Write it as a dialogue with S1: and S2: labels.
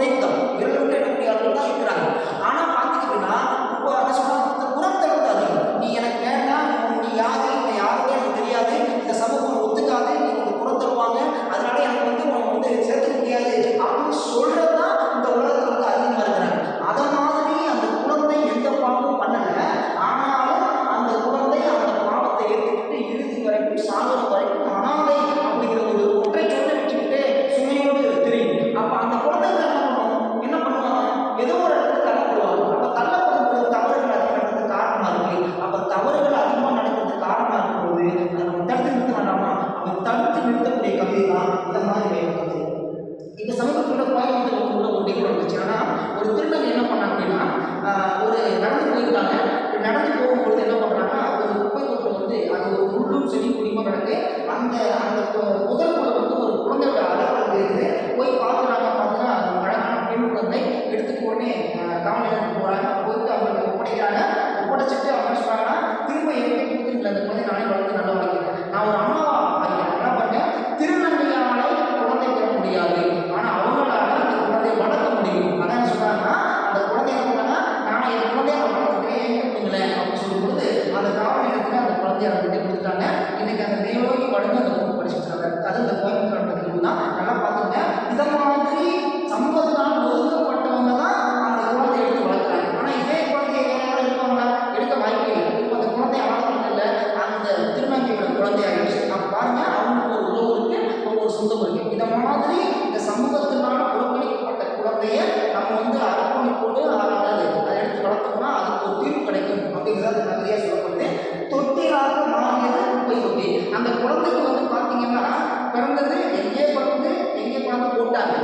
S1: புதைத்தல் விரல் விட்டு எண்ணக்கூடிய அளவில் தான் இருக்கிறாங்க. ஆனால் பார்த்தீங்கன்னா இப்போ அதை சொன்ன புறத்தல் அதிகம். நீ எனக்கு வேண்டாம், நீ யாரு, இந்த யாருமே எனக்கு தெரியாது, இந்த சமூகம் ஒத்துக்காது, நீ வந்து புறத்தருவாங்க, அதனால எனக்கு வந்து உனக்கு வந்து சேர்த்துக்க முடியாது அப்படின்னு சொல்றது தான் இந்த உலகத்தில் வந்து அதிகமாக இருக்கிறாங்க. அதை மாதிரி அந்த குழந்தை எந்த பாவமும் பண்ணல, ஆனாலும் அந்த குழந்தை அந்த பாவத்தை ஏற்றுக்கிட்டு இறுதி வரைக்கும் சாகுற வரைக்கும் அனாதை அப்படிங்கிற ஒரு ஒற்றை சொல்லை வச்சுக்கிட்டு சுமையோடு தெரியும். அப்போ அந்த குழந்தைங்க என்ன பண்ணுவாங்க, ஏதோ ஒரு இடத்துல தள்ளப்படுவாங்க. அப்போ தள்ளப்படும் தவறுகள் அதிகம் நடக்கிறதுக்கு காரணமாக இருக்கு. அப்போ தவறுகள் அதிகமாக நடக்கிறதுக்கு காரணமாக இருக்கும்போது அதை நம்ம தடுத்து நிறுத்த வேண்டாமா? அவன் தடுத்து நிறுத்தக்கூடிய கவிதை தான் இந்த மாதிரி கவிதை. இப்போ சமீபத்தில் கோயம்புத்தூர் உள்ள ஒரு நிகழ்வு இருந்துச்சு. ஆனால் ஒரு திருநங்கை என்ன பண்ணாங்க அப்படின்னா, ஒரு நடந்து போயிருக்காங்க. நடந்து போகும்பொழுது என்ன பண்ணுறாங்கன்னா, ஒரு குப்பை தொட்டில் வந்து அது ஒரு முள்ளும் செடி குடிமா கிடக்கு. அந்த அந்த முதல்குள்ள வந்து ஒரு குழந்தையோட அழகாக இருக்குது. போய் பார்க்குறாங்க. பார்த்தா அந்த அழகான பெண் குழந்தை எடுத்துட்டு உடனே காவல் நிலையத்துக்கு போகிறாங்க. போயிட்டு அவங்களுக்கு ஒப்படைக்கிறாங்க. ஒப்படைச்சிட்டு அவங்க சொல்கிறாங்கன்னா, திரும்ப எங்கே கொடுத்துருக்கல அந்த குழந்தை நானே வளர்த்து நல்லா வளர்க்கிறேன், நான் ஒரு அம்மாவா ஆகிறேன். என்ன பண்ணேன், திருநங்கையாலே குழந்தை பெற முடியாது, ஆனால் அவங்களால அந்த குழந்தையை வளர்க்க முடியும். அதான் சொல்கிறாங்கன்னா, அந்த குழந்தைய பண்ணாங்கன்னா நான் என் குழந்தைய வளர்த்துக்கிறேன், எங்கே கொடுங்களேன் அப்படின்னு சொல்லும் பொழுது அந்த காவல் நிலையத்தில் அந்த குழந்தைய அவங்க கொடுத்துட்டாங்க. இன்னைக்கு அந்த மேலோகி படுத்து அந்த பொண்ணு படிச்சுட்டாங்க. அது இந்த கோயம்புத்தூர் நிகழ்வு தான். நல்லா பார்த்துங்க. இதை மாதிரி சமூகத்தினால் ஒதுக்கப்பட்டவங்க தான் அந்த குழந்தைய எடுத்து வளர்க்குறாங்க. ஆனால் இதே குழந்தைய யாராவது எடுப்பாங்களா? எடுக்க வாய்ப்பே இல்லை. இப்போ அந்த குழந்தைய வளர்க்கறது இல்லை, அந்த திருநங்கையோட குழந்தையாகிடுச்சு. நான் பாருங்க, அவங்களுக்கு ஒரு உறவு இருக்கு, ஒரு சொந்தம் இருக்கு. இதை மாதிரி இந்த சமூகத்தினால புறக்கணிக்கப்பட்ட குழந்தைய நம்ம வந்து அர்ப்பணிப்போடு அதை எடுத்து வளர்த்தோம்னா அதுக்கு ஒரு தீர்வு கிடைக்கும் அப்படிங்கிறது நிறைய சொல்லப்படுது. தொட்டிலாக மாறியது குப்பை தொட்டி. அந்த குழந்தைக்கு வந்து பார்த்தீங்கன்னா பிறந்தது எங்கே பிறந்து எங்கே பிறந்து போட்டாங்க.